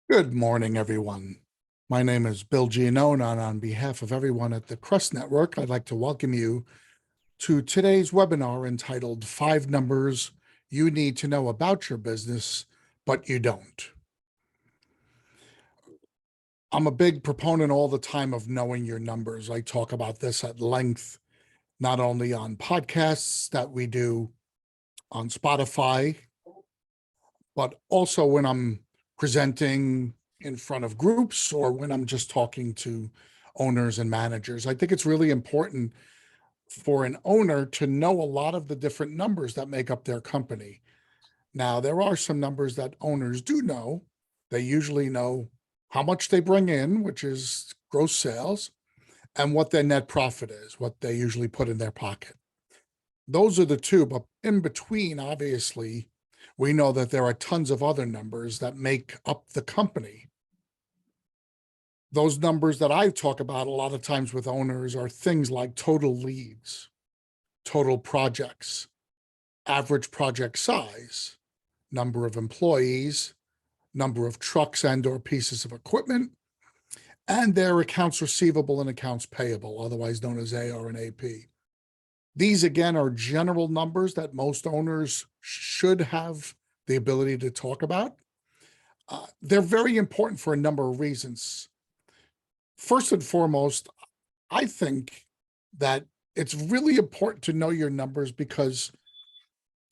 Good morning, everyone. My name is Bill Giannone, and on behalf of everyone at the Crest Network, I'd like to welcome you to today's webinar entitled Five Numbers You Need to Know About Your Business, But You Don't. I'm a big proponent all the time of knowing your numbers. I talk about this at length, not only on podcasts that we do on Spotify, but also when I'm presenting in front of groups or when I'm just talking to owners and managers. I think it's really important for an owner to know a lot of the different numbers that make up their company. Now, there are some numbers that owners do know. They usually know how much they bring in, which is gross sales, and what their net profit is, what they usually put in their pocket. Those are the two, but in between, obviously, we know that there are tons of other numbers that make up the company. Those numbers that I talk about a lot of times with owners are things like total leads, total projects, average project size, number of employees, number of trucks and or pieces of equipment, and their accounts receivable and accounts payable, otherwise known as AR and AP. These, again, are general numbers that most owners should have the ability to talk about. They're very important for a number of reasons. First and foremost, I think that it's really important to know your numbers because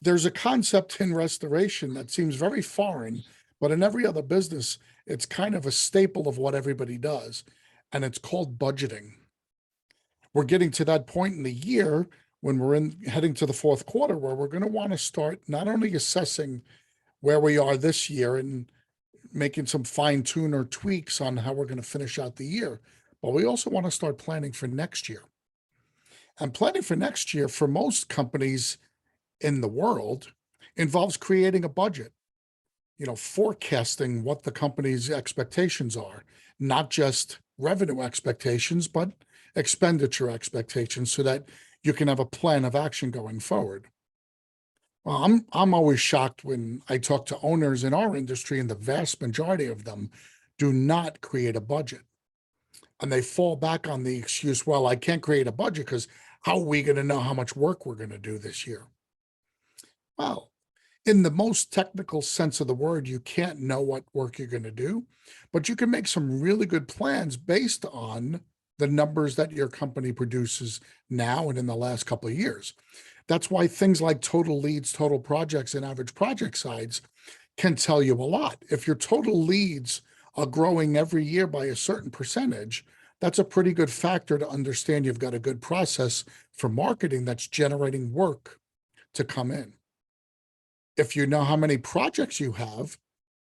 there's a concept in restoration that seems very foreign, but in every other business, it's kind of a staple of what everybody does, and it's called budgeting. We're getting to that point in the year when we're heading to the fourth quarter where we're going to want to start not only assessing where we are this year and making some fine tune or tweaks on how we're going to finish out the year, but we also want to start planning for next year. And planning for next year for most companies in the world involves creating a budget, forecasting what the company's expectations are, not just revenue expectations, but expenditure expectations so that you can have a plan of action going forward. Well, I'm always shocked when I talk to owners in our industry, and the vast majority of them do not create a budget. And they fall back on the excuse, well, I can't create a budget because how are we going to know how much work we're going to do this year? Well, in the most technical sense of the word, you can't know what work you're going to do, but you can make some really good plans based on the numbers that your company produces now and in the last couple of years. That's why things like total leads, total projects, and average project size can tell you a lot. If your total leads are growing every year by a certain percentage, that's a pretty good factor to understand you've got a good process for marketing that's generating work to come in. If you know how many projects you have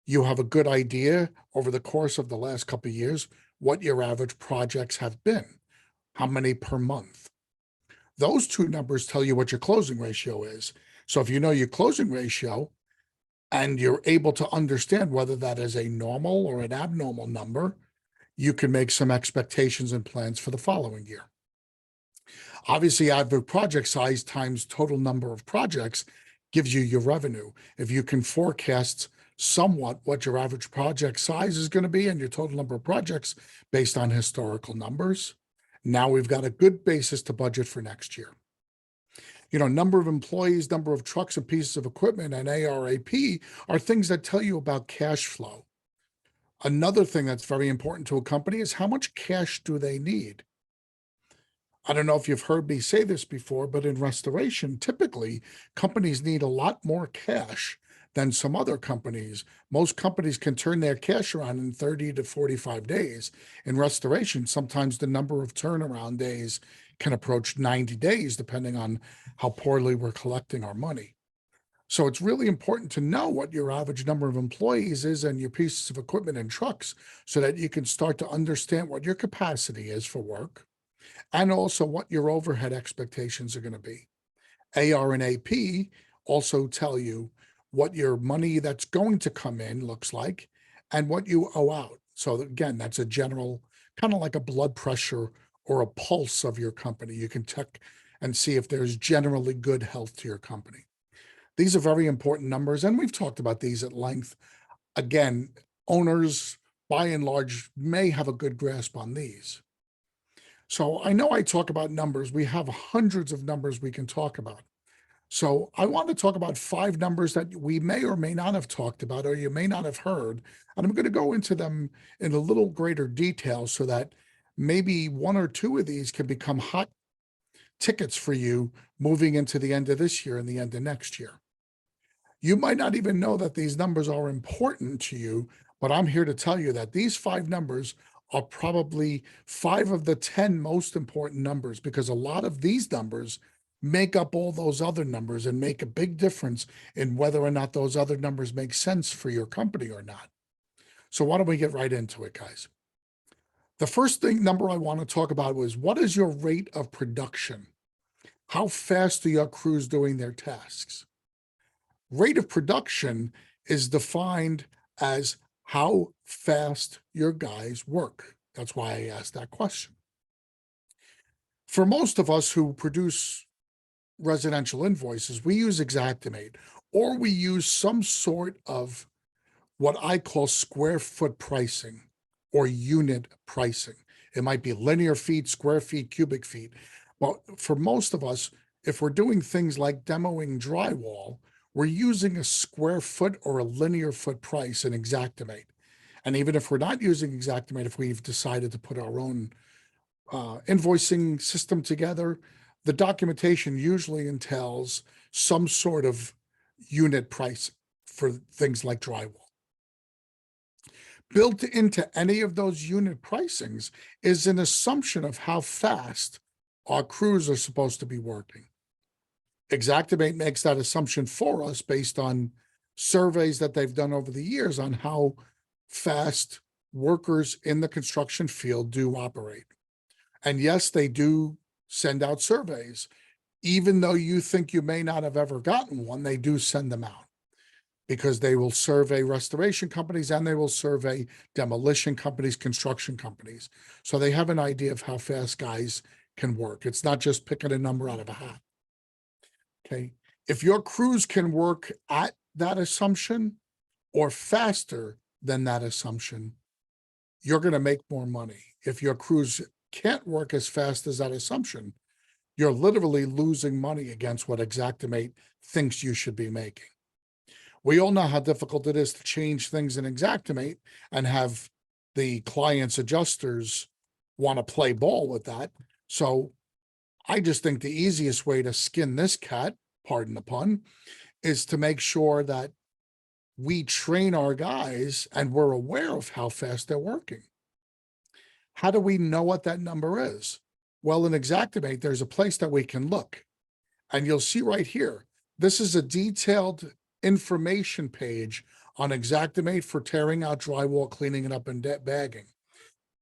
a good idea over the course of the last couple of years what your average projects have been, how many per month. Those two numbers tell you what your closing ratio is. So if you know your closing ratio and you're able to understand whether that is a normal or an abnormal number, you can make some expectations and plans for the following year. Obviously, average project size times total number of projects gives you your revenue. If you can forecast somewhat what your average project size is going to be and your total number of projects based on historical numbers, now we've got a good basis to budget for next year. Number of employees, number of trucks and pieces of equipment, and ARAP are things that tell you about cash flow. Another thing that's very important to a company is how much cash do they need? I don't know if you've heard me say this before, but in restoration, typically companies need a lot more cash than some other companies. Most companies can turn their cash around in 30 to 45 days. In restoration, sometimes the number of turnaround days can approach 90 days, depending on how poorly we're collecting our money. So it's really important to know what your average number of employees is and your pieces of equipment and trucks so that you can start to understand what your capacity is for work and also what your overhead expectations are going to be. AR and AP also tell you what your money that's going to come in looks like and what you owe out. So again, that's a general, kind of like a blood pressure or a pulse of your company. You can check and see if there's generally good health to your company. These are very important numbers, and we've talked about these at length. Again, owners, by and large, may have a good grasp on these. So I know I talk about numbers. We have hundreds of numbers we can talk about. So I want to talk about 5 numbers that we may or may not have talked about, or you may not have heard. And I'm going to go into them in a little greater detail so that maybe 1 or 2 of these can become hot tickets for you moving into the end of this year and the end of next year. You might not even know that these numbers are important to you, but I'm here to tell you that these 5 numbers are probably 5 of the 10 most important numbers, because a lot of these numbers make up all those other numbers and make a big difference in whether or not those other numbers make sense for your company or not. So why don't we get right into it, guys? The first number I want to talk about was, what is your rate of production? How fast are your crews doing their tasks? Rate of production is defined as how fast your guys work. That's why I asked that question. For most of us who produce residential invoices, we use Xactimate, or we use some sort of what I call square foot pricing or unit pricing. It might be linear feet, square feet, cubic feet. Well, for most of us, if we're doing things like demoing drywall, we're using a square foot or a linear foot price in Xactimate. And even if we're not using Xactimate, if we've decided to put our own invoicing system together, the documentation usually entails some sort of unit price for things like drywall. Built into any of those unit pricings is an assumption of how fast our crews are supposed to be working. Xactimate makes that assumption for us based on surveys that they've done over the years on how fast workers in the construction field do operate. And yes, they do send out surveys. Even though you think you may not have ever gotten one, they do send them out, because they will survey restoration companies and they will survey demolition companies, construction companies. So they have an idea of how fast guys can work. It's not just picking a number out of a hat. Okay. If your crews can work at that assumption or faster than that assumption, you're going to make more money. If your crews can't work as fast as that assumption, you're literally losing money against what Xactimate thinks you should be making. We all know how difficult it is to change things in Xactimate and have the client's adjusters want to play ball with that. So I just think the easiest way to skin this cat, pardon the pun, is to make sure that we train our guys and we're aware of how fast they're working. How do we know what that number is? Well, in Xactimate, there's a place that we can look, and you'll see right here, this is a detailed information page on Xactimate for tearing out drywall, cleaning it up, and bagging.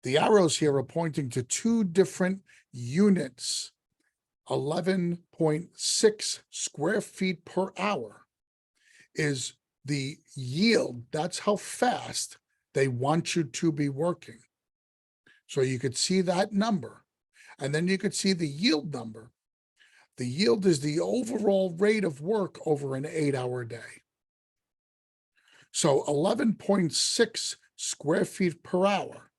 The arrows here are pointing to 2 different units. 11.6 square feet per hour is the yield. That's how fast they want you to be working. So you could see that number, and then you could see the yield number. The yield is the overall rate of work over an 8-hour day. So 11.6 square feet per hour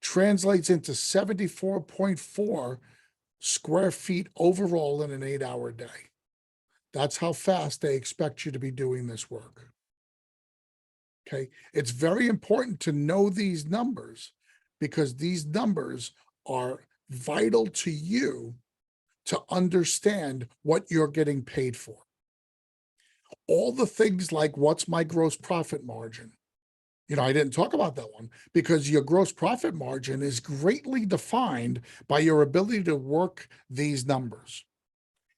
translates into 74.4 square feet overall in an 8-hour day. That's how fast they expect you to be doing this work. Okay. It's very important to know these numbers, because these numbers are vital to you to understand what you're getting paid for. All the things like, what's my gross profit margin? I didn't talk about that one, because your gross profit margin is greatly defined by your ability to work these numbers.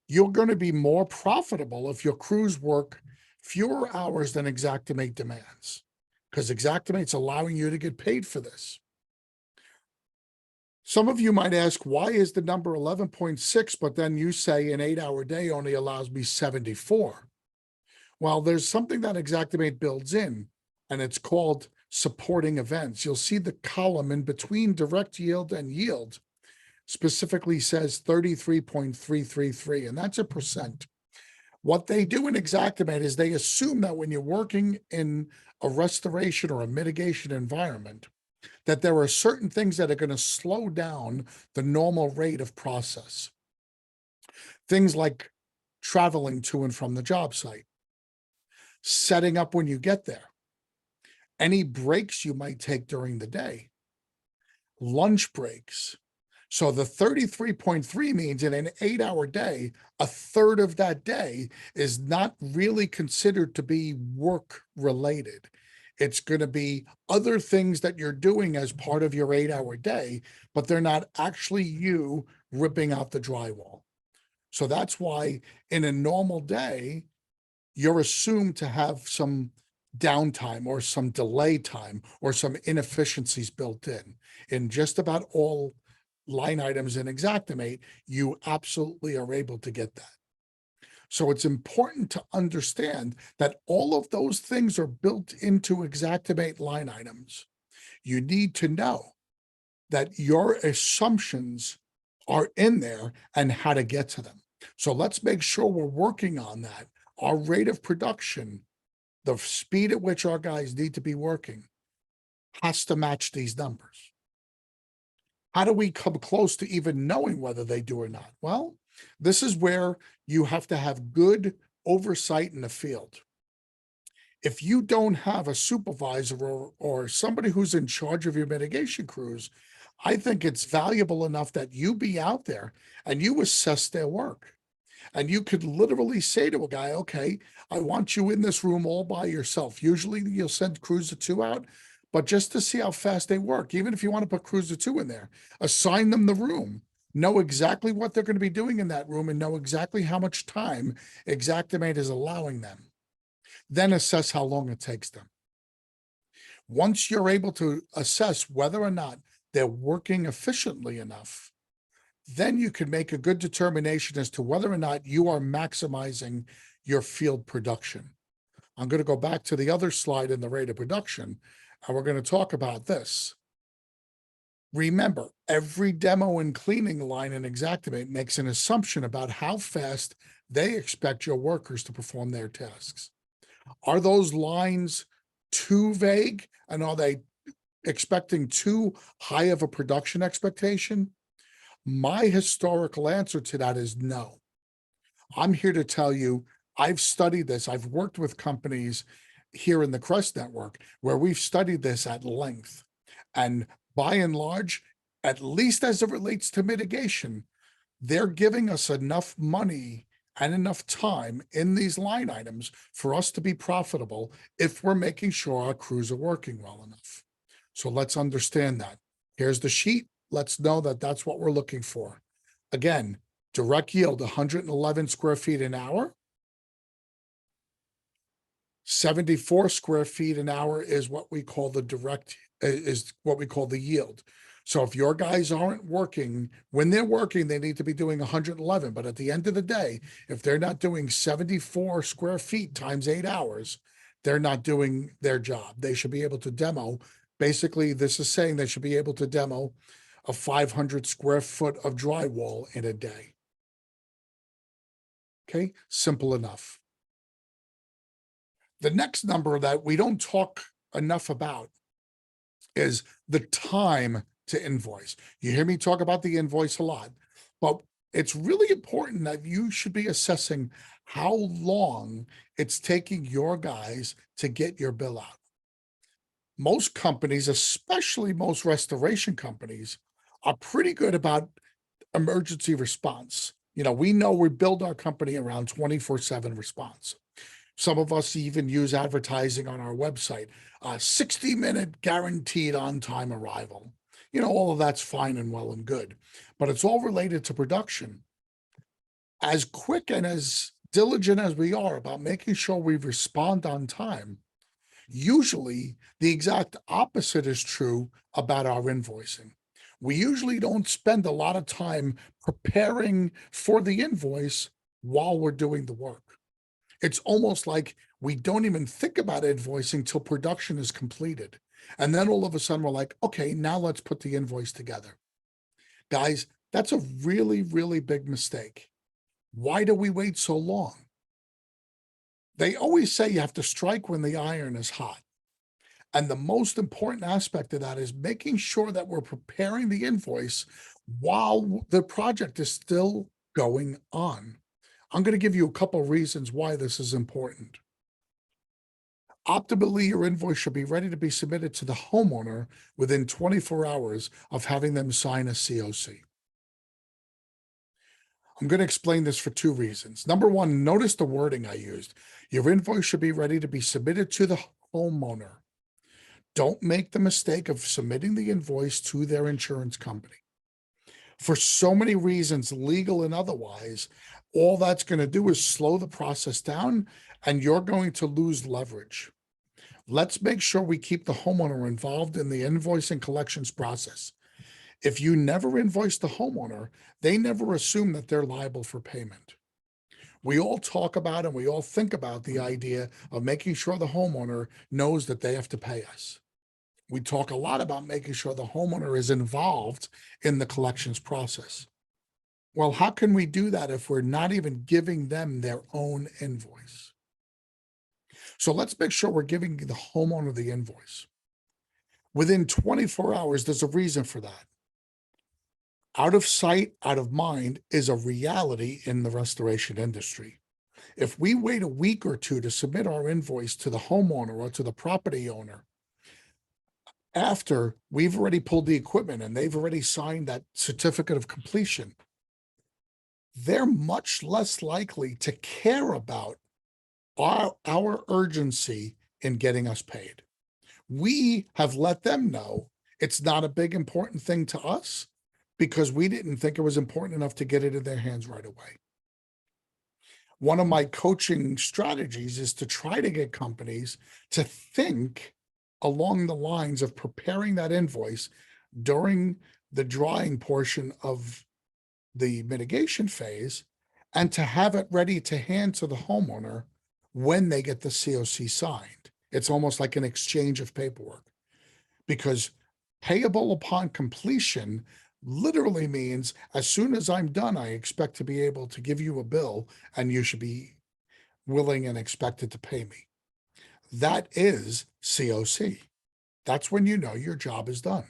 You're going to be more profitable if your crews work fewer hours than Xactimate demands, because Xactimate's allowing you to get paid for this. Some of you might ask, why is the number 11.6, but then you say an 8-hour day only allows me 74? Well, there's something that Xactimate builds in, and it's called supporting events. You'll see the column in between direct yield and yield specifically says 33.333, and that's a percent. What they do in Xactimate is they assume that when you're working in a restoration or a mitigation environment, that there are certain things that are going to slow down the normal rate of process. Things like traveling to and from the job site, setting up when you get there, any breaks you might take during the day, lunch breaks. So the 33.3 means in an 8-hour day, a third of that day is not really considered to be work related. It's going to be other things that you're doing as part of your 8-hour day, but they're not actually you ripping out the drywall. So that's why in a normal day, you're assumed to have some downtime or some delay time or some inefficiencies built in. In just about all line items in Xactimate, you absolutely are able to get that. So it's important to understand that all of those things are built into Xactimate line items. You need to know that your assumptions are in there and how to get to them. So let's make sure we're working on that. Our rate of production, the speed at which our guys need to be working, has to match these numbers. How do we come close to even knowing whether they do or not? Well, this is where you have to have good oversight in the field. If you don't have a supervisor or somebody who's in charge of your mitigation crews, I think it's valuable enough that you be out there and you assess their work. And you could literally say to a guy, okay, I want you in this room all by yourself. Usually you'll send crews of 2 out, but just to see how fast they work, even if you want to put crews of 2 in there, assign them the room, know exactly what they're going to be doing in that room, and know exactly how much time Xactimate is allowing them. Then assess how long it takes them. Once you're able to assess whether or not they're working efficiently enough, then you can make a good determination as to whether or not you are maximizing your field production. I'm going to go back to the other slide in the rate of production, and we're going to talk about this. Remember, every demo and cleaning line in Xactimate makes an assumption about how fast they expect your workers to perform their tasks. Are those lines too vague, and are they expecting too high of a production expectation? My historical answer to that is no. I'm here to tell you, I've studied this. I've worked with companies here in the Crest Network where we've studied this at length. And by and large, at least as it relates to mitigation, they're giving us enough money and enough time in these line items for us to be profitable if we're making sure our crews are working well enough. So let's understand that. Here's the sheet. Let's know that that's what we're looking for. Again, direct yield, 111 square feet an hour. 74 square feet an hour is what we call the direct, is what we call the yield. So if your guys aren't working, when they're working, they need to be doing 111. But at the end of the day, if they're not doing 74 square feet times 8 hours, they're not doing their job. They should be able to demo. Basically, this is saying they should be able to demo a 500 square foot of drywall in a day. Okay, simple enough. The next number that we don't talk enough about is the time to invoice. You hear me talk about the invoice a lot, but it's really important that you should be assessing how long it's taking your guys to get your bill out. Most companies, especially most restoration companies, are pretty good about emergency response. You know, we know we build our company around 24/7 response. Some of us even use advertising on our website, 60-minute guaranteed on-time arrival. You know, all of that's fine and well and good, but it's all related to production. As quick and as diligent as we are about making sure we respond on time, usually the exact opposite is true about our invoicing. We usually don't spend a lot of time preparing for the invoice while we're doing the work. It's almost like we don't even think about invoicing till production is completed. And then all of a sudden we're like, okay, now let's put the invoice together. Guys, that's a really, really big mistake. Why do we wait so long? They always say you have to strike when the iron is hot. And the most important aspect of that is making sure that we're preparing the invoice while the project is still going on. I'm going to give you a couple reasons why this is important. Optimally, your invoice should be ready to be submitted to the homeowner within 24 hours of having them sign a COC. I'm going to explain this for two reasons. Number one, notice the wording I used. Your invoice should be ready to be submitted to the homeowner. Don't make the mistake of submitting the invoice to their insurance company. For so many reasons, legal and otherwise, all that's going to do is slow the process down and you're going to lose leverage. Let's make sure we keep the homeowner involved in the invoice and collections process. If you never invoice the homeowner, they never assume that they're liable for payment. We all talk about and we all think about the idea of making sure the homeowner knows that they have to pay us. We talk a lot about making sure the homeowner is involved in the collections process. Well, how can we do that if we're not even giving them their own invoice? So let's make sure we're giving the homeowner the invoice. Within 24 hours, there's a reason for that. Out of sight, out of mind is a reality in the restoration industry. If we wait a week or two to submit our invoice to the homeowner or to the property owner, after we've already pulled the equipment and they've already signed that certificate of completion, they're much less likely to care about our urgency in getting us paid. We have let them know it's not a big important thing to us because we didn't think it was important enough to get it in their hands right away. One of my coaching strategies is to try to get companies to think along the lines of preparing that invoice during the drawing portion of the mitigation phase and to have it ready to hand to the homeowner when they get the COC signed. It's almost like an exchange of paperwork because payable upon completion literally means as soon as I'm done, I expect to be able to give you a bill and you should be willing and expected to pay me. That is COC. That's when you know your job is done.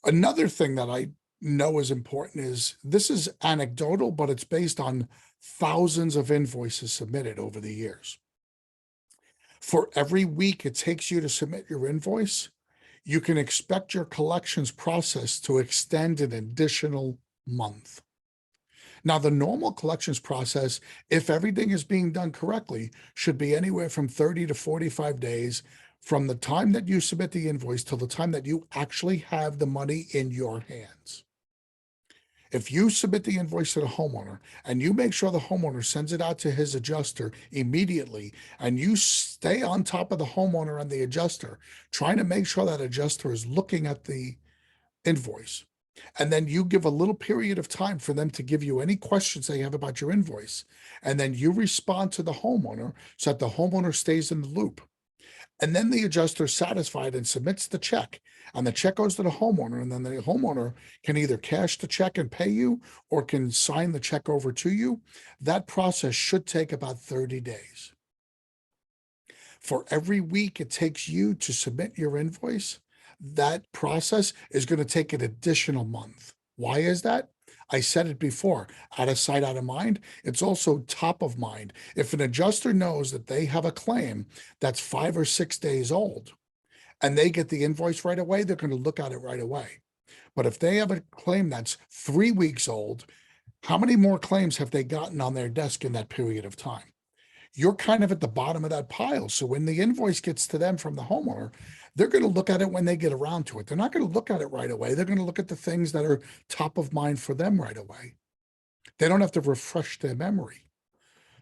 Another thing that I know is important is this is anecdotal, but it's based on thousands of invoices submitted over the years. For every week it takes you to submit your invoice, you can expect your collections process to extend an additional month. Now, the normal collections process, if everything is being done correctly, should be anywhere from 30 to 45 days from the time that you submit the invoice till the time that you actually have the money in your hands. If you submit the invoice to the homeowner and you make sure the homeowner sends it out to his adjuster immediately, and you stay on top of the homeowner and the adjuster, trying to make sure that adjuster is looking at the invoice, and then you give a little period of time for them to give you any questions they have about your invoice, and then you respond to the homeowner so that the homeowner stays in the loop. And then the adjuster is satisfied and submits the check, and the check goes to the homeowner, and then the homeowner can either cash the check and pay you or can sign the check over to you. That process should take about 30 days. For every week it takes you to submit your invoice, that process is going to take an additional month. Why is that? I said it before, out of sight, out of mind. It's also top of mind. If an adjuster knows that they have a claim that's 5 or 6 days old and they get the invoice right away, they're going to look at it right away. But if they have a claim that's 3 weeks old, how many more claims have they gotten on their desk in that period of time? You're kind of at the bottom of that pile. So when the invoice gets to them from the homeowner, they're going to look at it when they get around to it. They're not going to look at it right away. They're going to look at the things that are top of mind for them right away. They don't have to refresh their memory.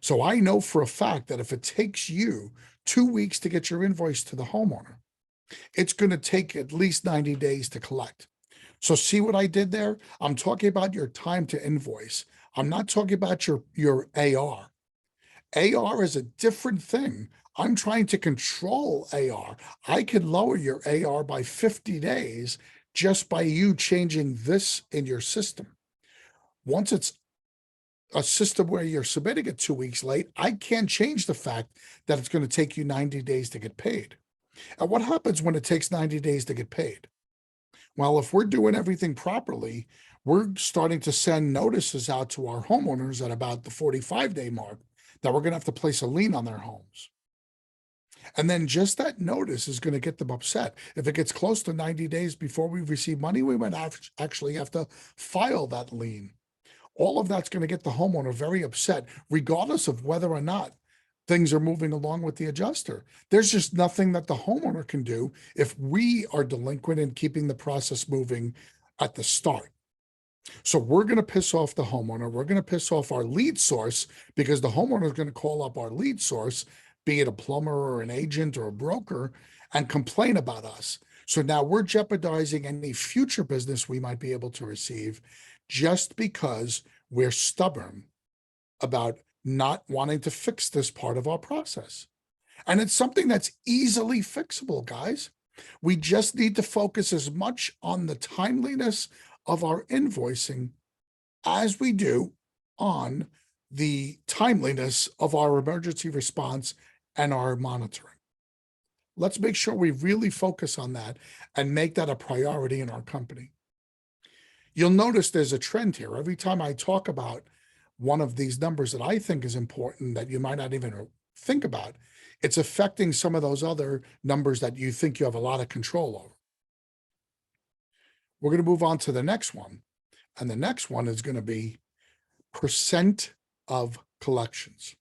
So I know for a fact that if it takes you 2 weeks to get your invoice to the homeowner, it's going to take at least 90 days to collect. So see what I did there? I'm talking about your time to invoice. I'm not talking about your AR. AR is a different thing. I'm trying to control AR. I can lower your AR by 50 days just by you changing this in your system. Once it's a system where you're submitting it 2 weeks late, I can't change the fact that it's going to take you 90 days to get paid. And what happens when it takes 90 days to get paid? Well, if we're doing everything properly, we're starting to send notices out to our homeowners at about the 45-day mark that we're going to have to place a lien on their homes. And then just that notice is going to get them upset. If it gets close to 90 days before we receive money, we might actually have to file that lien. All of that's going to get the homeowner very upset, regardless of whether or not things are moving along with the adjuster. There's just nothing that the homeowner can do if we are delinquent in keeping the process moving at the start. So we're going to piss off the homeowner. We're going to piss off our lead source because the homeowner is going to call up our lead source, be it a plumber or an agent or a broker, and complain about us. So now we're jeopardizing any future business we might be able to receive just because we're stubborn about not wanting to fix this part of our process. And it's something that's easily fixable, guys. We just need to focus as much on the timeliness of our invoicing as we do on the timeliness of our emergency response and our monitoring. Let's make sure we really focus on that and make that a priority in our company. You'll notice there's a trend here. Every time I talk about one of these numbers that I think is important that you might not even think about, it's affecting some of those other numbers that you think you have a lot of control over. We're going to move on to the next one. And the next one is going to be percent of collections.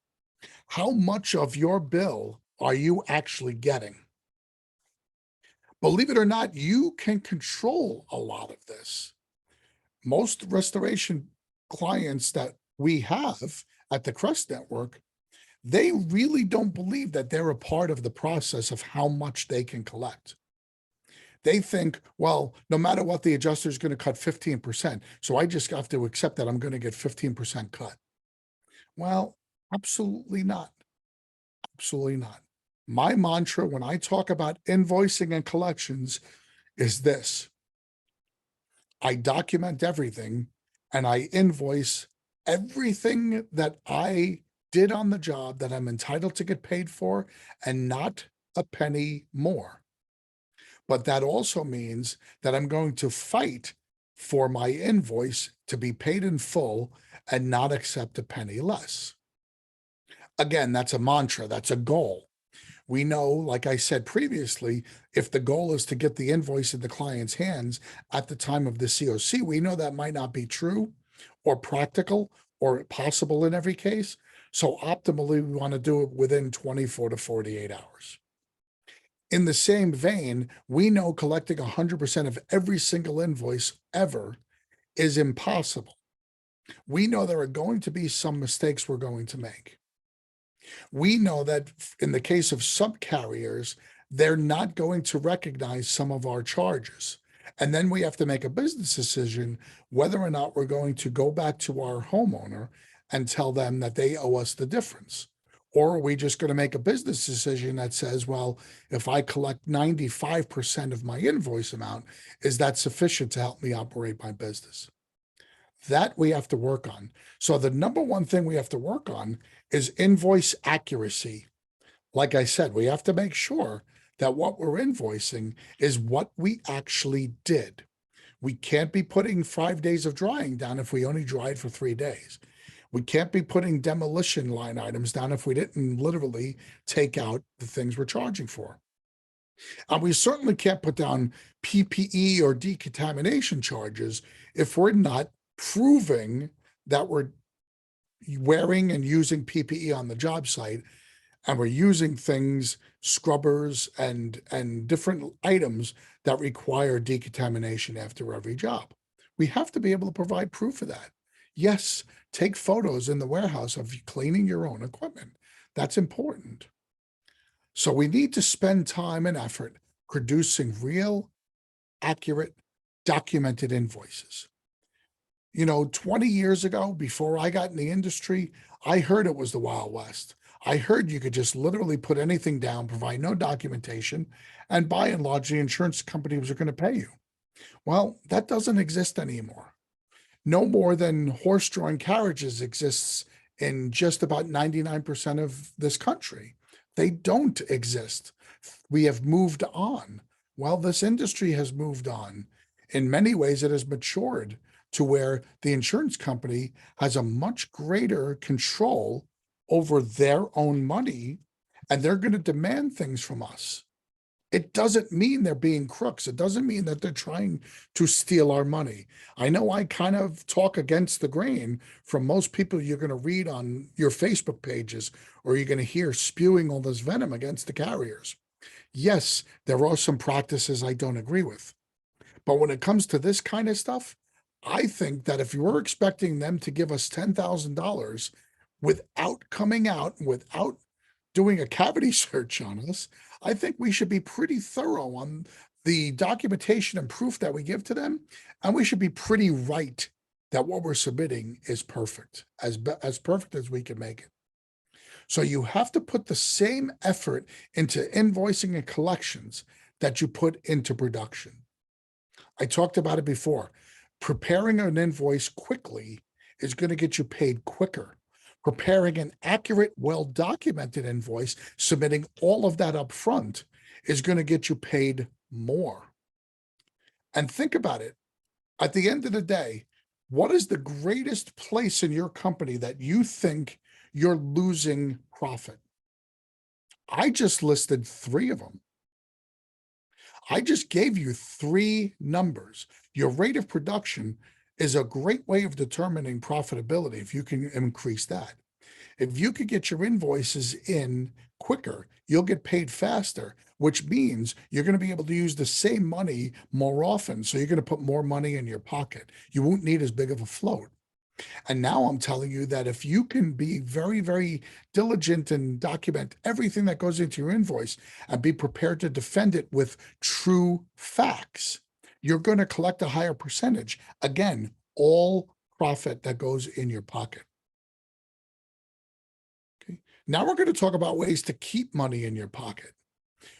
How much of your bill are you actually getting? Believe it or not, you can control a lot of this. Most restoration clients that we have at the Crest Network, they really don't believe that they're a part of the process of how much they can collect. They think, well, no matter what, the adjuster is going to cut 15%. So I just have to accept that I'm going to get 15% cut. Well, absolutely not. Absolutely not. My mantra when I talk about invoicing and collections is this: I document everything and I invoice everything that I did on the job that I'm entitled to get paid for, and not a penny more. But that also means that I'm going to fight for my invoice to be paid in full and not accept a penny less. Again, that's a mantra, that's a goal. We know, like I said previously, if the goal is to get the invoice in the client's hands at the time of the COC, we know that might not be true or practical or possible in every case. So optimally, we want to do it within 24 to 48 hours. In the same vein, we know collecting 100% of every single invoice ever is impossible. We know there are going to be some mistakes we're going to make. We know that in the case of subcarriers, they're not going to recognize some of our charges. And then we have to make a business decision whether or not we're going to go back to our homeowner and tell them that they owe us the difference. Or are we just going to make a business decision that says, well, if I collect 95% of my invoice amount, is that sufficient to help me operate my business? That we have to work on. So the number one thing we have to work on is invoice accuracy. Like I said, we have to make sure that what we're invoicing is what we actually did. We can't be putting 5 days of drying down if we only dried for 3 days. We can't be putting demolition line items down if we didn't literally take out the things we're charging for. And we certainly can't put down PPE or decontamination charges if we're not proving that we're wearing and using PPE on the job site, and we're using things, scrubbers and different items that require decontamination after every job. We have to be able to provide proof of that. Yes, take photos in the warehouse of you cleaning your own equipment. That's important. So we need to spend time and effort producing real, accurate, documented invoices. 20 years ago, before I got in the industry, I heard it was the Wild West. I heard you could just literally put anything down, provide no documentation, and by and large, the insurance companies are going to pay you. Well, that doesn't exist anymore. No more than horse-drawn carriages exists in just about 99% of this country. They don't exist. We have moved on. Well, this industry has moved on. In many ways, it has matured to where the insurance company has a much greater control over their own money, and they're going to demand things from us. It doesn't mean they're being crooks. It doesn't mean that they're trying to steal our money. I know I kind of talk against the grain from most people you're going to read on your Facebook pages, or you're going to hear spewing all this venom against the carriers. Yes, there are some practices I don't agree with. But when it comes to this kind of stuff, I think that if you were expecting them to give us $10,000 without coming out, without doing a cavity search on us, I think we should be pretty thorough on the documentation and proof that we give to them. And we should be pretty right that what we're submitting is perfect, as perfect as we can make it. So you have to put the same effort into invoicing and collections that you put into production. I talked about it before. Preparing an invoice quickly is going to get you paid quicker. Preparing an accurate, well-documented invoice, submitting all of that up front, is going to get you paid more. And think about it. At the end of the day, what is the greatest place in your company that you think you're losing profit? I just listed 3 of them. I just gave you 3 numbers. Your rate of production is a great way of determining profitability if you can increase that. If you could get your invoices in quicker, you'll get paid faster, which means you're going to be able to use the same money more often. So you're going to put more money in your pocket. You won't need as big of a float. And now I'm telling you that if you can be very, very diligent and document everything that goes into your invoice and be prepared to defend it with true facts, you're going to collect a higher percentage. Again, all profit that goes in your pocket. Okay. Now we're going to talk about ways to keep money in your pocket.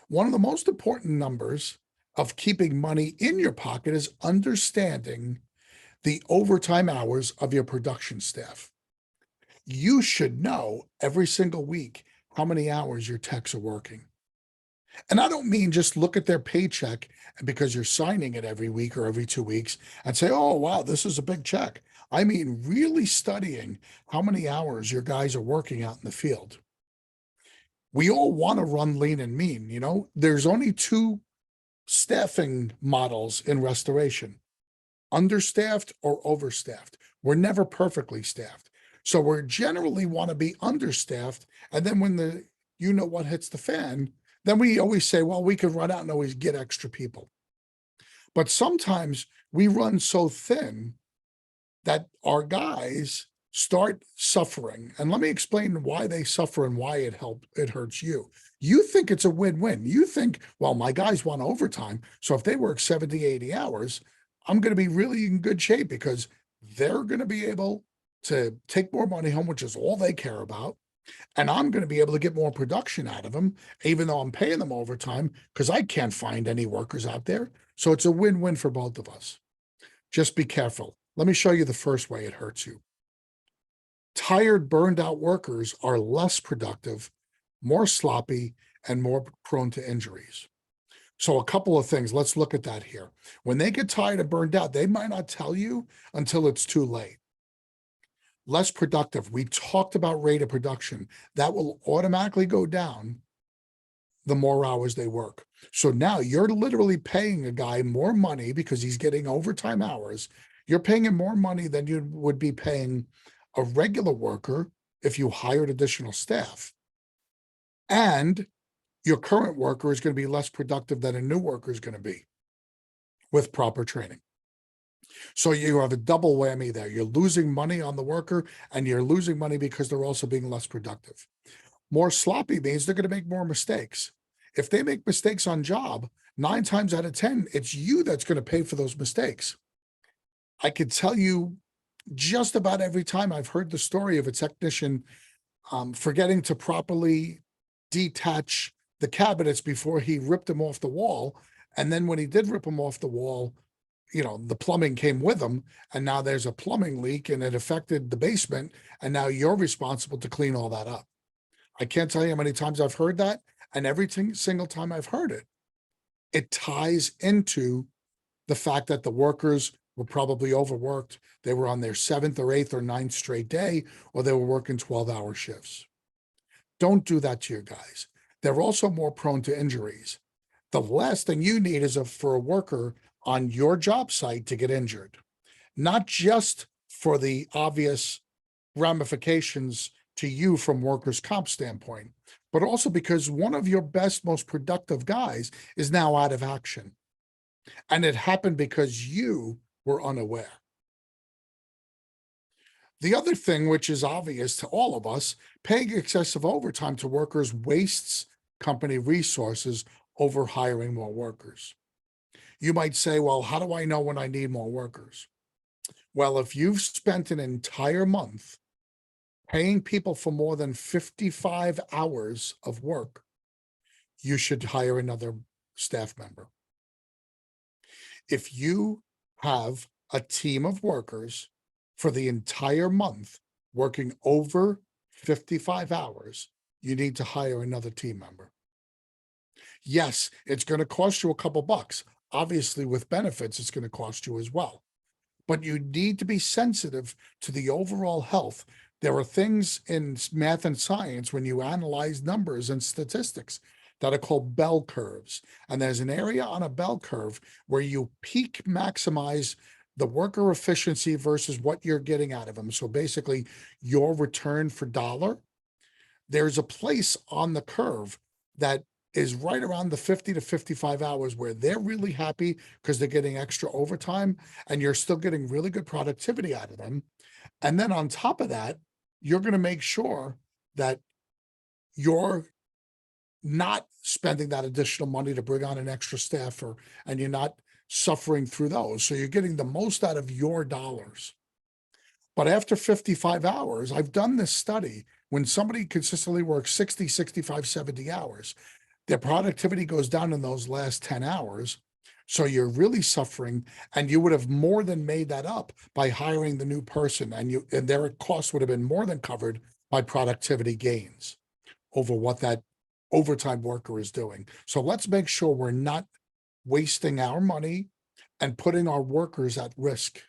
One of the most important numbers of keeping money in your pocket is understanding the overtime hours of your production staff. You should know every single week how many hours your techs are working. And I don't mean just look at their paycheck because you're signing it every week or every 2 weeks and say, oh, wow, this is a big check. I mean, really studying how many hours your guys are working out in the field. We all want to run lean and mean. There's only 2 staffing models in restoration: understaffed or overstaffed. We're never perfectly staffed. So we generally want to be understaffed. And then when the what hits the fan, then we always say, well, we could run out and always get extra people. But sometimes we run so thin that our guys start suffering. And let me explain why they suffer and why it hurts you. You think it's a win-win. You think, well, my guys want overtime. So if they work 70, 80 hours, I'm going to be really in good shape because they're going to be able to take more money home, which is all they care about. And I'm going to be able to get more production out of them, even though I'm paying them overtime because I can't find any workers out there. So it's a win-win for both of us. Just be careful. Let me show you the first way it hurts you. Tired, burned out workers are less productive, more sloppy, and more prone to injuries. So a couple of things. Let's look at that here. When they get tired and burned out, they might not tell you until it's too late. Less productive. We talked about rate of production. That will automatically go down the more hours they work. So now you're literally paying a guy more money because he's getting overtime hours. You're paying him more money than you would be paying a regular worker if you hired additional staff. And your current worker is going to be less productive than a new worker is going to be with proper training. So you have a double whammy there. You're losing money on the worker and you're losing money because they're also being less productive. More sloppy means they're going to make more mistakes. If they make mistakes on job, 9 times out of 10, it's you that's going to pay for those mistakes. I could tell you just about every time I've heard the story of a technician forgetting to properly detach the cabinets before he ripped them off the wall. And then when he did rip them off the wall, the plumbing came with them, and now there's a plumbing leak and it affected the basement, and now you're responsible to clean all that up. I can't tell you how many times I've heard that, and every single time I've heard it, it ties into the fact that the workers were probably overworked. They were on their seventh or eighth or ninth straight day, or they were working 12-hour shifts. Don't do that to your guys. They're also more prone to injuries. The last thing you need is for a worker on your job site to get injured, not just for the obvious ramifications to you from workers' comp standpoint, but also because one of your best, most productive guys is now out of action. And it happened because you were unaware. The other thing, which is obvious to all of us, paying excessive overtime to workers wastes company resources over hiring more workers. You might say, well, how do I know when I need more workers? Well, if you've spent an entire month paying people for more than 55 hours of work, you should hire another staff member. If you have a team of workers for the entire month working over 55 hours, you need to hire another team member. Yes, it's going to cost you a couple bucks. Obviously, with benefits, it's going to cost you as well. But you need to be sensitive to the overall health. There are things in math and science when you analyze numbers and statistics that are called bell curves. And there's an area on a bell curve where you peak maximize the worker efficiency versus what you're getting out of them. So basically, your return for dollar. There's a place on the curve that is right around the 50 to 55 hours where they're really happy because they're getting extra overtime and you're still getting really good productivity out of them. And then on top of that, you're going to make sure that you're not spending that additional money to bring on an extra staffer, and you're not suffering through those. So you're getting the most out of your dollars. But after 55 hours, I've done this study. When somebody consistently works 60, 65, 70 hours, their productivity goes down in those last 10 hours. So you're really suffering, and you would have more than made that up by hiring the new person, and their cost would have been more than covered by productivity gains over what that overtime worker is doing. So let's make sure we're not wasting our money and putting our workers at risk.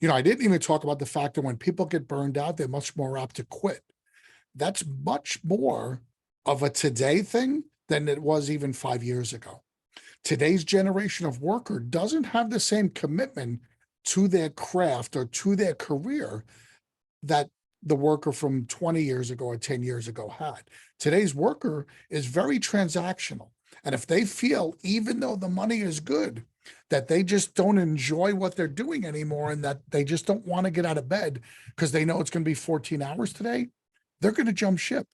I didn't even talk about the fact that when people get burned out, they're much more apt to quit. That's much more of a today thing than it was even 5 years ago. Today's generation of worker doesn't have the same commitment to their craft or to their career that the worker from 20 years ago or 10 years ago had. Today's worker is very transactional. And if they feel, even though the money is good, that they just don't enjoy what they're doing anymore and that they just don't want to get out of bed because they know it's going to be 14 hours today, they're going to jump ship.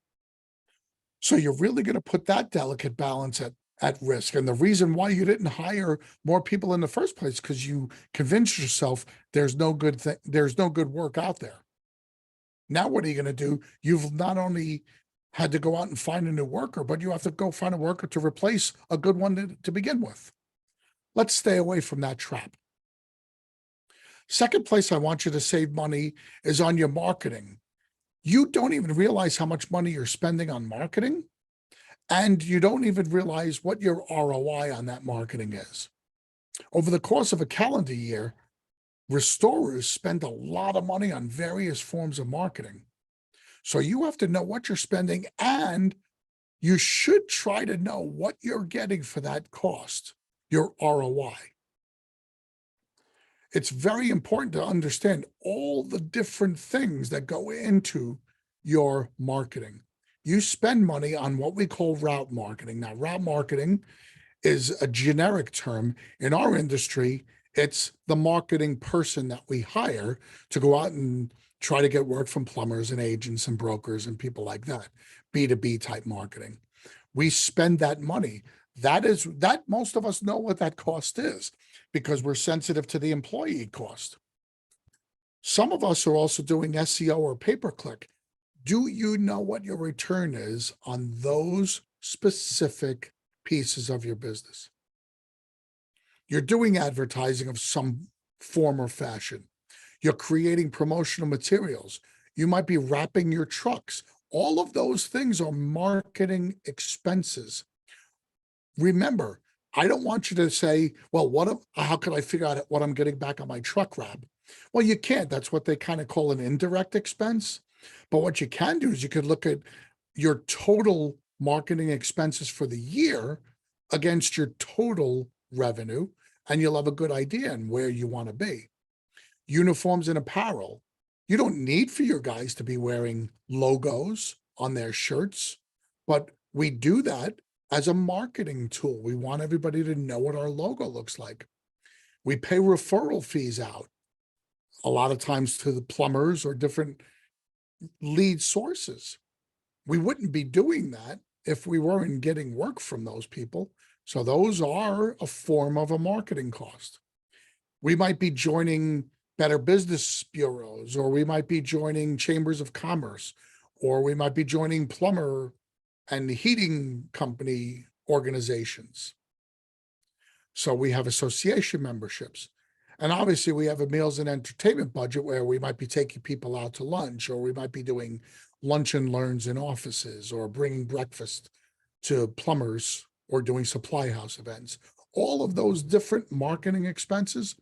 So you're really going to put that delicate balance at risk. And the reason why you didn't hire more people in the first place, because you convinced yourself there's no good work out there. Now, what are you going to do? You've not only had to go out and find a new worker, but you have to go find a worker to replace a good one to begin with. Let's stay away from that trap. Second place I want you to save money is on your marketing. You don't even realize how much money you're spending on marketing, and you don't even realize what your ROI on that marketing is. Over the course of a calendar year, restorers spend a lot of money on various forms of marketing. So you have to know what you're spending, and you should try to know what you're getting for that cost, your ROI. It's very important to understand all the different things that go into your marketing. You spend money on what we call route marketing. Now, route marketing is a generic term. In our industry, it's the marketing person that we hire to go out and try to get work from plumbers and agents and brokers and people like that, B2B type marketing. We spend that money. That most of us know what that cost is because we're sensitive to the employee cost. Some of us are also doing SEO or pay-per-click. Do you know what your return is on those specific pieces of your business? You're doing advertising of some form or fashion. You're creating promotional materials. You might be wrapping your trucks. All of those things are marketing expenses. Remember, I don't want you to say, well, how can I figure out what I'm getting back on my truck wrap? Well, you can't. That's what they kind of call an indirect expense. But what you can do is you could look at your total marketing expenses for the year against your total revenue, and you'll have a good idea on where you want to be. Uniforms and apparel. You don't need for your guys to be wearing logos on their shirts, but we do that as a marketing tool. We want everybody to know what our logo looks like. We pay referral fees out a lot of times to the plumbers or different lead sources. We wouldn't be doing that if we weren't getting work from those people. So those are a form of a marketing cost. We might be joining Better Business Bureaus, or we might be joining chambers of commerce, or we might be joining plumber and heating company organizations. So we have association memberships. And obviously we have a meals and entertainment budget where we might be taking people out to lunch, or we might be doing lunch and learns in offices, or bringing breakfast to plumbers, or doing supply house events. All of those different marketing expenses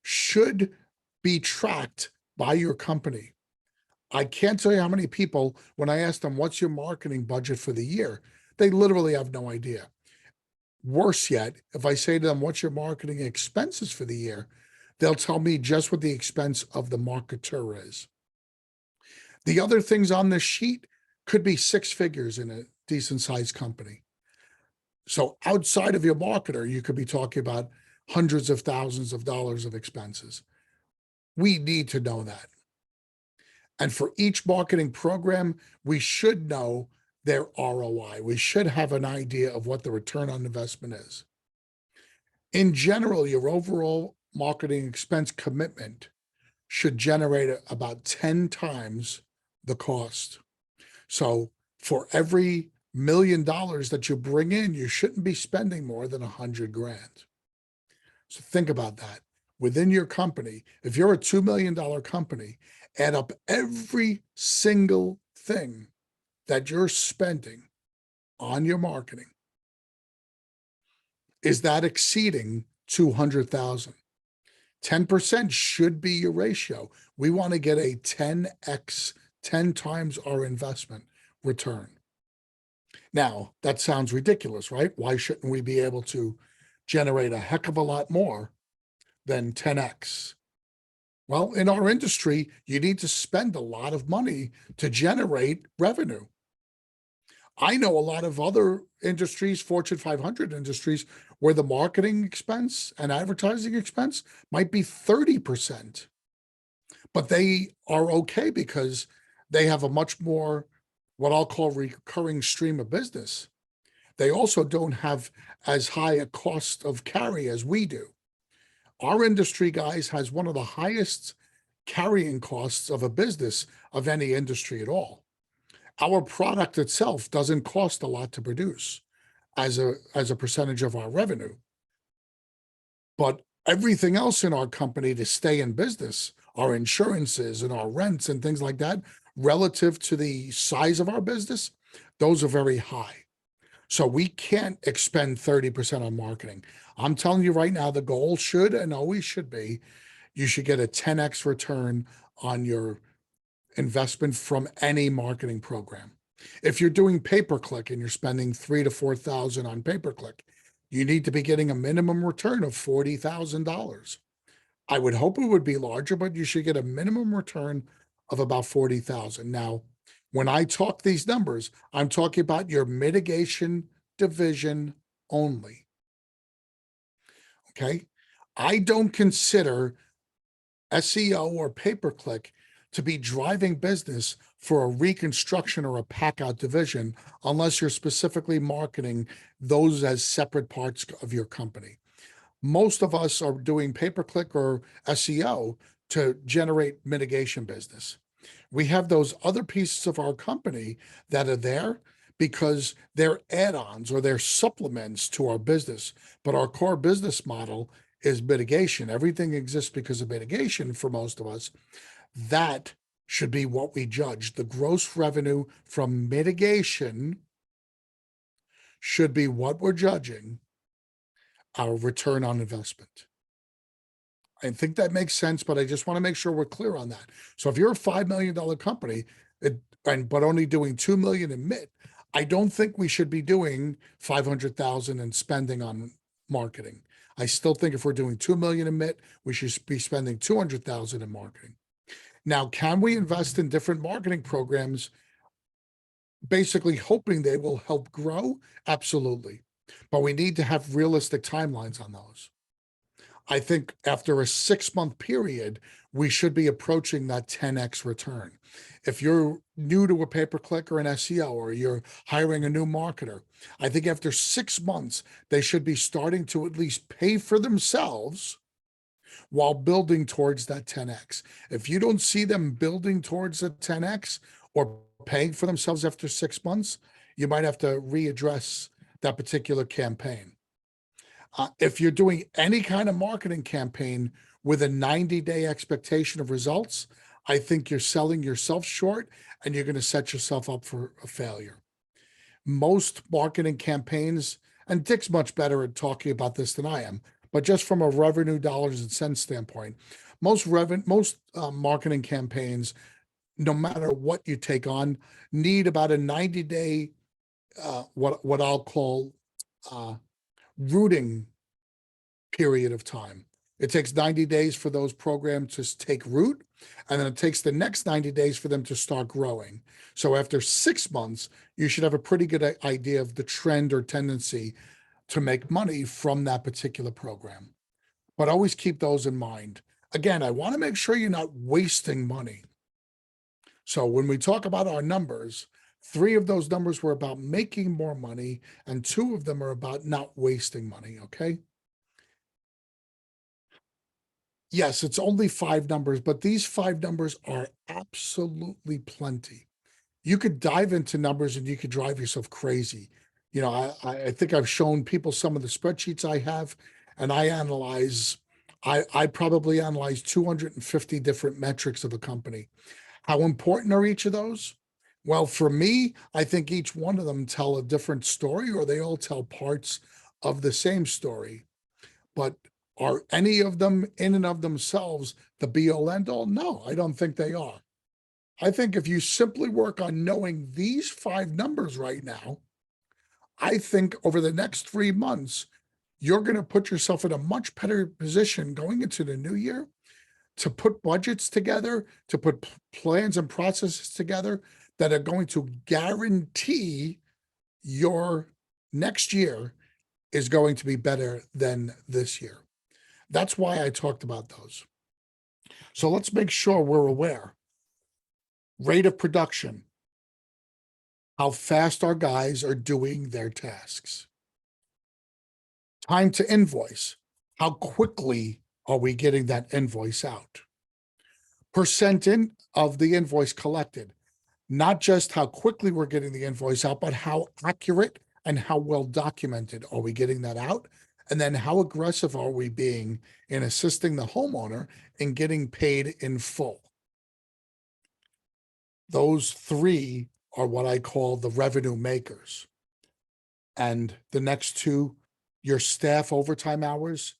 should be tracked by your company. I can't tell you how many people, when I ask them, what's your marketing budget for the year? They literally have no idea. Worse yet, if I say to them, what's your marketing expenses for the year? They'll tell me just what the expense of the marketer is. The other things on this sheet could be six figures in a decent sized company. So outside of your marketer, you could be talking about hundreds of thousands of dollars of expenses. We need to know that. And for each marketing program, we should know their ROI. We should have an idea of what the return on investment is. In general, your overall marketing expense commitment should generate about 10 times the cost. So for every $1 million that you bring in, you shouldn't be spending more than 100 grand. So think about that. Within your company, if you're a $2 million company, add up every single thing that you're spending on your marketing. Is that exceeding 200,000? 10% should be your ratio. We want to get a 10x, 10 times our investment return. Now, that sounds ridiculous, right? Why shouldn't we be able to generate a heck of a lot more than 10x? Well, in our industry, you need to spend a lot of money to generate revenue. I know a lot of other industries, Fortune 500 industries, where the marketing expense and advertising expense might be 30%. But they are okay because they have a much more, what I'll call, recurring stream of business. They also don't have as high a cost of carry as we do. Our industry, guys, has one of the highest carrying costs of a business of any industry at all. Our product itself doesn't cost a lot to produce as a percentage of our revenue. But everything else in our company to stay in business, our insurances and our rents and things like that, relative to the size of our business, those are very high. So we can't expend 30% on marketing. I'm telling you right now, the goal should and always should be, you should get a 10x return on your investment from any marketing program. If you're doing pay-per-click and you're spending $3,000 to $4,000 on pay-per-click, you need to be getting a minimum return of $40,000. I would hope it would be larger, but you should get a minimum return of about 40,000. Now, when I talk these numbers, I'm talking about your mitigation division only. Okay? I don't consider SEO or pay-per-click to be driving business for a reconstruction or a pack-out division unless you're specifically marketing those as separate parts of your company. Most of us are doing pay-per-click or SEO to generate mitigation business. We have those other pieces of our company that are there because they're add-ons or they're supplements to our business. But our core business model is mitigation. Everything exists because of mitigation for most of us. That should be what we judge. The gross revenue from mitigation should be what we're judging our return on investment. I think that makes sense, but I just want to make sure we're clear on that. So if you're a $5 million company, but only doing 2 million in MIT, I don't think we should be doing 500,000 and spending on marketing. I still think if we're doing 2 million in MIT, we should be spending 200,000 in marketing. Now, can we invest in different marketing programs, basically hoping they will help grow? Absolutely. But we need to have realistic timelines on those. I think after a 6-month period, we should be approaching that 10x return. If you're new to a pay-per-click or an SEO, or you're hiring a new marketer, I think after 6 months, they should be starting to at least pay for themselves while building towards that 10x. If you don't see them building towards the 10x or paying for themselves after 6 months, you might have to readdress that particular campaign. If you're doing any kind of marketing campaign with a 90-day expectation of results, I think you're selling yourself short and you're going to set yourself up for a failure. Most marketing campaigns, and Dick's much better at talking about this than I am, but just from a revenue dollars and cents standpoint, most marketing campaigns, no matter what you take on, need about a 90-day, what I'll call rooting period of time. It takes 90 days for those programs to take root, and then it takes the next 90 days for them to start growing. So after 6 months, you should have a pretty good idea of the trend or tendency to make money from that particular program. But always keep those in mind. Again, I want to make sure you're not wasting money. So when we talk about our numbers, 3 of those numbers were about making more money, and 2 of them are about not wasting money, okay? Yes, it's only 5 numbers, but these 5 numbers are absolutely plenty. You could dive into numbers and you could drive yourself crazy. You know, I think I've shown people some of the spreadsheets I have, and I probably analyze 250 different metrics of a company. How important are each of those? Well, for me, I think each one of them tell a different story, or they all tell parts of the same story. But are any of them in and of themselves the be-all end-all? No, I don't think they are. I think if you simply work on knowing these 5 numbers right now, I think over the next 3 months, you're going to put yourself in a much better position going into the new year to put budgets together, to put plans and processes together that are going to guarantee your next year is going to be better than this year. That's why I talked about those. So let's make sure we're aware. Rate of production, how fast our guys are doing their tasks. Time to invoice, how quickly are we getting that invoice out? Percent of the invoice collected, not just how quickly we're getting the invoice out, but how accurate and how well documented are we getting that out? And then how aggressive are we being in assisting the homeowner in getting paid in full? Those 3 are what I call the revenue makers. And the next 2, your staff overtime hours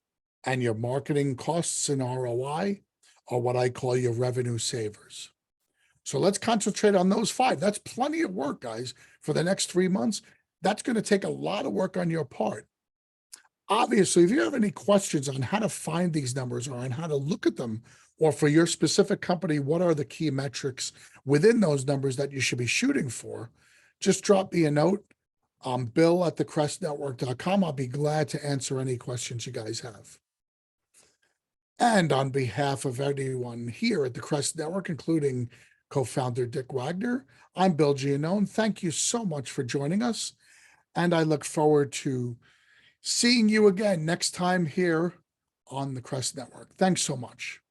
and your marketing costs and ROI, are what I call your revenue savers. So let's concentrate on those 5. That's plenty of work, guys, for the next 3 months. That's going to take a lot of work on your part. Obviously, if you have any questions on how to find these numbers or on how to look at them, or for your specific company, what are the key metrics within those numbers that you should be shooting for, just drop me a note. Bill@thecrestnetwork.com. I'll be glad to answer any questions you guys have. And on behalf of everyone here at the Crest Network, including co-founder Dick Wagner, I'm Bill Giannone. Thank you so much for joining us. And I look forward to seeing you again next time here on the Crest Network. Thanks so much.